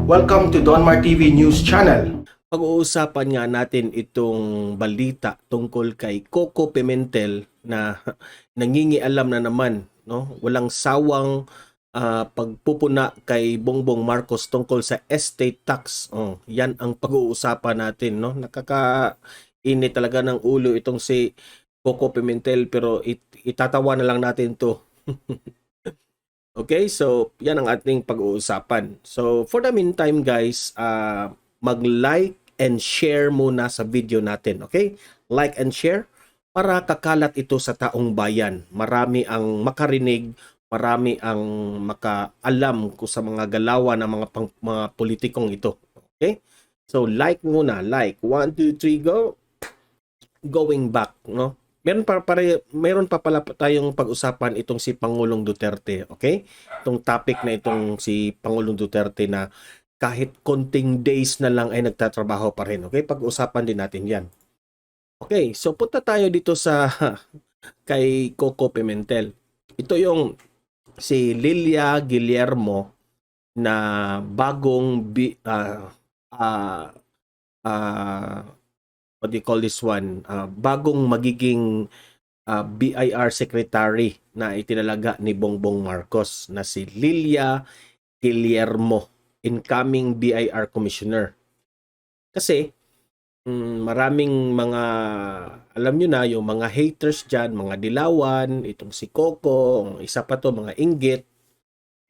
Welcome to Donmar TV News Channel. Pag-uusapan nga natin itong balita tungkol kay Coco Pimentel na nangingialam na naman, no? Walang sawang pagpupuna kay Bongbong Marcos tungkol sa estate tax. Oh, yan ang pag-uusapan natin, no? Nakakainit talaga ng ulo itong si Coco Pimentel, pero itatawa na lang natin 'to. Okay, so yan ang ating pag-uusapan. So for the meantime guys, mag-like and share muna sa video natin, okay? Like and share para kakalat ito sa taong bayan. Marami ang makarinig, marami ang makaalam ko sa mga galawan ng mga politikong ito. Okay? So like muna, like 1 2 3 go. Going back, no? Meron pa pala tayong pag-usapan itong si Pangulong Duterte, okay? Itong topic na itong si Pangulong Duterte na kahit konting days na lang ay nagtatrabaho pa rin, okay? Pag-usapan din natin 'yan. Okay, so punta tayo dito sa kay Coco Pimentel. Ito yung si Lilia Guillermo na bagong what do you call this one? Bagong magiging BIR secretary na itinalaga ni Bongbong Marcos na si Lilia Guillermo, incoming BIR commissioner. Kasi maraming mga, alam nyo na, yung mga haters dyan, mga dilawan, itong si Coco, isa pa to, mga inggit,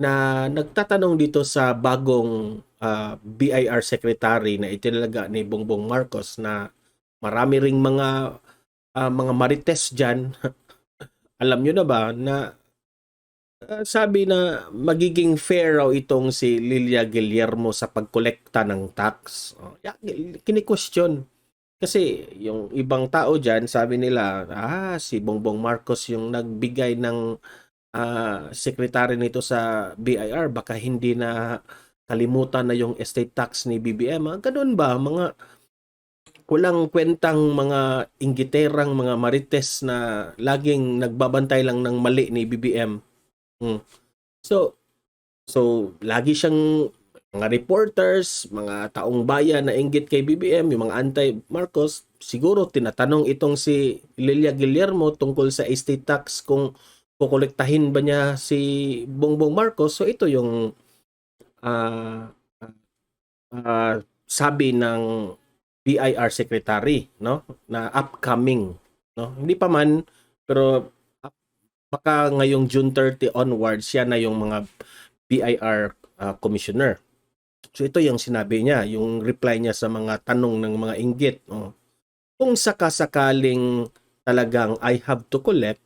na nagtatanong dito sa bagong BIR secretary na itinalaga ni Bongbong Marcos na marami ring mga marites dyan. Alam nyo na ba na sabi na magiging fair raw itong si Lilia Guillermo sa pagkolekta ng tax. Kini-question. Kasi yung ibang tao dyan, sabi nila, si Bongbong Marcos yung nagbigay ng secretary nito sa BIR. Baka hindi na kalimutan na yung estate tax ni BBM. Ganun ba? Mga walang kwentang mga inggiterang mga marites na laging nagbabantay lang ng mali ni BBM. So lagi siyang mga reporters, mga taong bayan na inggit kay BBM, yung mga anti-Marcos, siguro tinatanong itong si Lilia Guillermo tungkol sa estate tax kung kukolektahin ba niya si Bongbong Marcos. So ito yung sabi ng BIR secretary, no, na upcoming, no, hindi pa man, pero baka ngayong June 30 onwards siya na yung mga BIR commissioner. So ito yung sinabi niya, yung reply niya sa mga tanong ng mga inggit, kung sakasakaling talagang I have to collect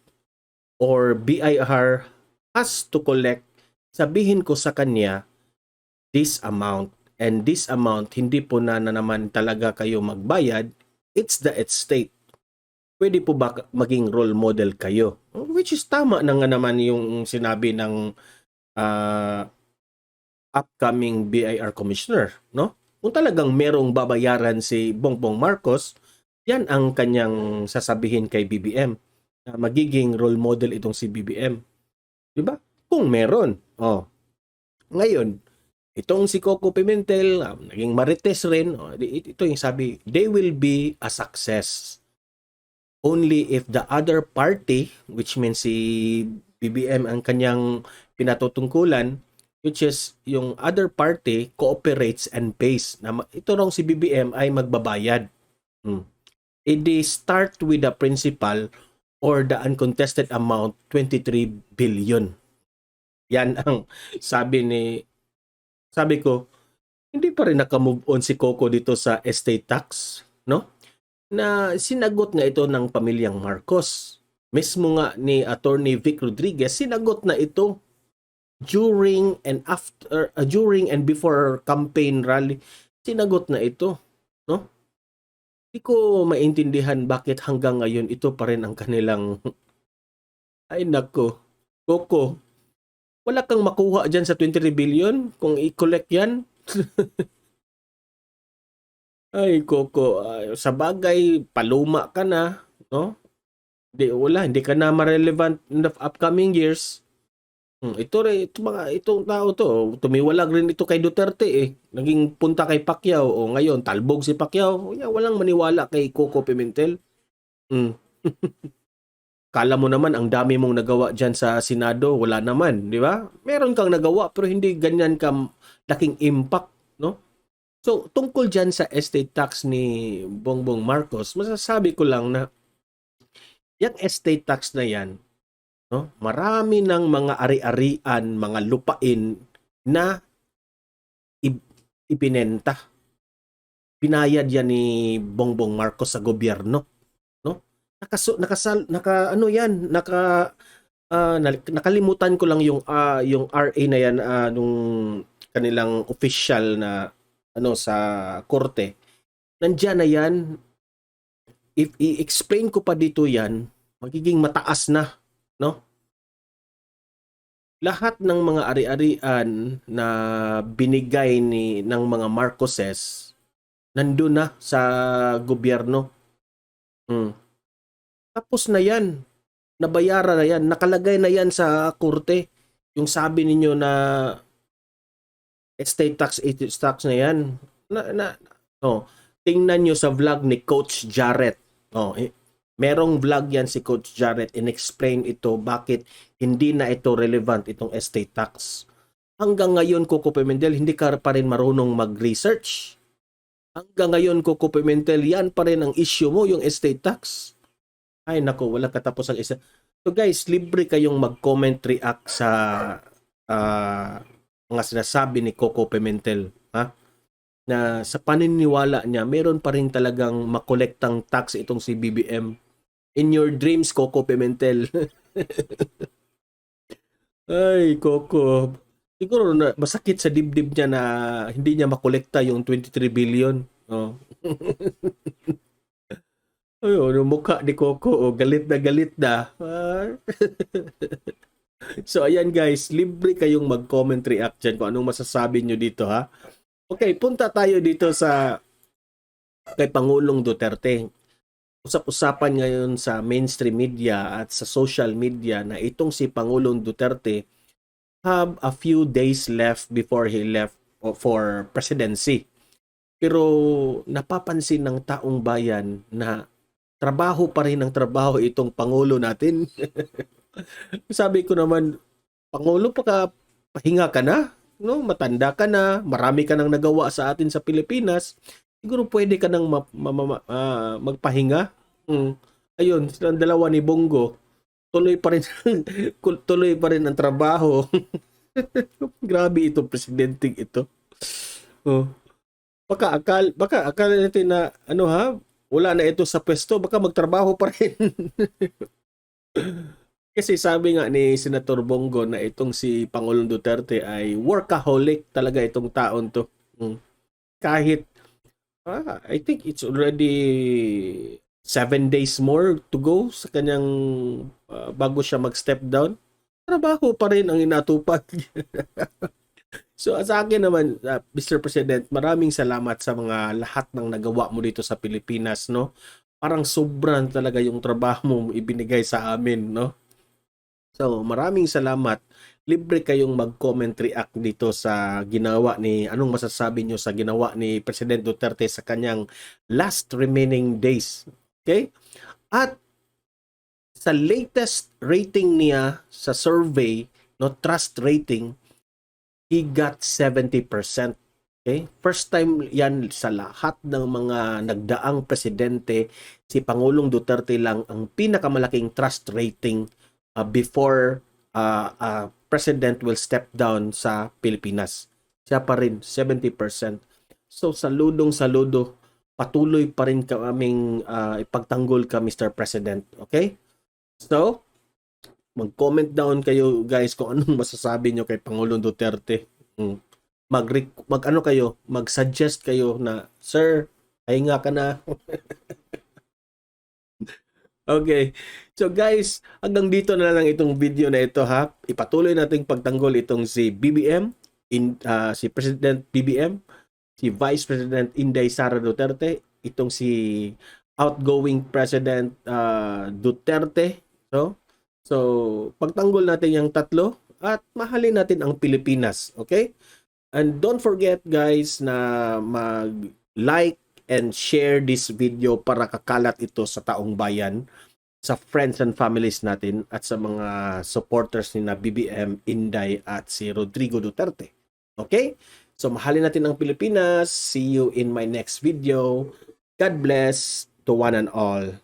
or BIR has to collect, sabihin ko sa kanya this amount. And this amount, hindi po na naman talaga kayo magbayad, it's the estate. Pwede po ba maging role model kayo? Which is tama na nga naman yung sinabi ng upcoming BIR commissioner, no? Kung talagang merong babayaran si Bongbong Marcos, yan ang kanyang sasabihin kay BBM. Na magiging role model itong si BBM. Di ba? Kung meron. Ngayon, itong si Coco Pimentel, naging marites rin. Ito yung sabi, they will be a success only if the other party, which means si BBM ang kanyang pinatutungkulan, which is yung other party cooperates and pays. Ito raw si BBM ay magbabayad. It start with the principal or the uncontested amount, 23 billion. Yan ang sabi ko, hindi pa rin naka-move on si Coco dito sa estate tax, no? Na sinagot nga ito ng pamilyang Marcos. Mismo nga ni Attorney Vic Rodriguez, sinagot na ito during and before campaign rally. Sinagot na ito, no? Hindi ko maintindihan bakit hanggang ngayon ito pa rin ang kanilang ay nako, Coco. Wala kang makuha dyan sa 23 billion kung i-collect yan. Ay, Coco, sa bagay, paluma ka na, no? Hindi ka na ma-relevant in the upcoming years. Itong tao to, tumiwalag rin ito kay Duterte eh. Naging punta kay Pacquiao o ngayon talbog si Pacquiao. Walang maniwala kay Coco Pimentel. Mm. Kala mo naman ang dami mong nagawa diyan sa Senado, wala naman, di ba? Meron kang nagawa pero hindi ganyan ka laking impact, no? So, tungkol diyan sa estate tax ni Bongbong Marcos, masasabi ko lang na yung estate tax na yan, no? Marami ng mga ari-arian, mga lupain na ipinenta. Pinayad yan ni Bongbong Marcos sa gobyerno, no? Naka ano yan, nakalimutan ko lang yung RA na yan nung kanilang official na ano sa korte. Nandiyan na yan. If i-explain ko pa dito yan, magiging mataas na, no? Lahat ng mga ari-arian na binigay ng mga Marcoses nandun na sa gobyerno. Tapos na yan. Nabayaran na yan. Nakalagay na yan sa korte. Yung sabi ninyo na estate tax na yan. Tingnan nyo sa vlog ni Coach Jarrett. Merong vlog yan si Coach Jarrett. In-explain ito bakit hindi na ito relevant itong estate tax. Hanggang ngayon, Coco Pimentel, hindi ka pa rin marunong mag-research. Hanggang ngayon, Coco Pimentel, yan pa rin ang issue mo, yung estate tax. Ay nako, wala katapos ang isa. So guys, libre kayong mag-comment, react sa mga sinasabi ni Coco Pimentel, ha? Na sa paniniwala niya, meron pa rin talagang makolektang tax itong si BBM. In your dreams, Coco Pimentel. Ay, Coco. Siguro na masakit sa dibdib niya na hindi niya makolekta yung 23 billion. Oh. Ayun, yung mukha ni Coco, galit na galit na. So, ayan guys, libre kayong mag-comment, react dyan kung anong masasabi nyo dito, ha? Okay, punta tayo dito sa kay Pangulong Duterte. Usap-usapan ngayon sa mainstream media at sa social media na itong si Pangulong Duterte have a few days left before he left for presidency. Pero napapansin ng taong bayan na trabaho pa rin ang trabaho itong Pangulo natin. Sabi ko naman, Pangulo, pahinga ka na, no? Matanda ka na, marami ka nang nagawa sa atin sa Pilipinas. Siguro pwede ka nang magpahinga. Ayun, silang dalawa ni Bongo, tuloy pa rin ang trabaho. Grabe itong presidente ito. Baka akala natin na wala na ito sa pwesto, baka magtrabaho pa rin. Kasi sabi nga ni Senator Bongo na itong si Pangulong Duterte ay workaholic talaga itong taon to. Kahit I think it's already 7 days more to go sa kanyang bago siya mag-step down. Trabaho pa rin ang inatupag. So sa akin naman, Mr. President, maraming salamat sa mga lahat ng nagawa mo dito sa Pilipinas, no? Parang sobrang talaga yung trabaho mo ibinigay sa amin, no? So maraming salamat. Libre kayong mag-comment, react dito sa ginawa anong masasabi nyo sa ginawa ni President Duterte sa kanyang last remaining days. Okay? At sa latest rating niya sa survey, no, trust rating, he got 70%. Okay? First time yan sa lahat ng mga nagdaang presidente, si Pangulong Duterte lang ang pinakamalaking trust rating before president will step down sa Pilipinas. Siya pa rin, 70%. So, saludo. Patuloy pa rin kaming ipagtanggol ka, Mr. President. Okay? So, mag-comment down kayo guys kung anong masasabi nyo kay Pangulong Duterte. Mag-suggest kayo na, sir, pahinga ka na. Okay. So guys, hanggang dito na lang itong video na ito, ha. Ipatuloy nating pagtanggol itong si BBM, si President BBM, si Vice President Inday Sara Duterte, itong si outgoing President Duterte. So pagtanggol natin yung tatlo at mahalin natin ang Pilipinas. Okay? And don't forget guys na mag-like and share this video para kakalat ito sa taong bayan, sa friends and families natin at sa mga supporters ni na BBM, Inday at si Rodrigo Duterte. Okay? So mahalin natin ang Pilipinas. See you in my next video. God bless to one and all.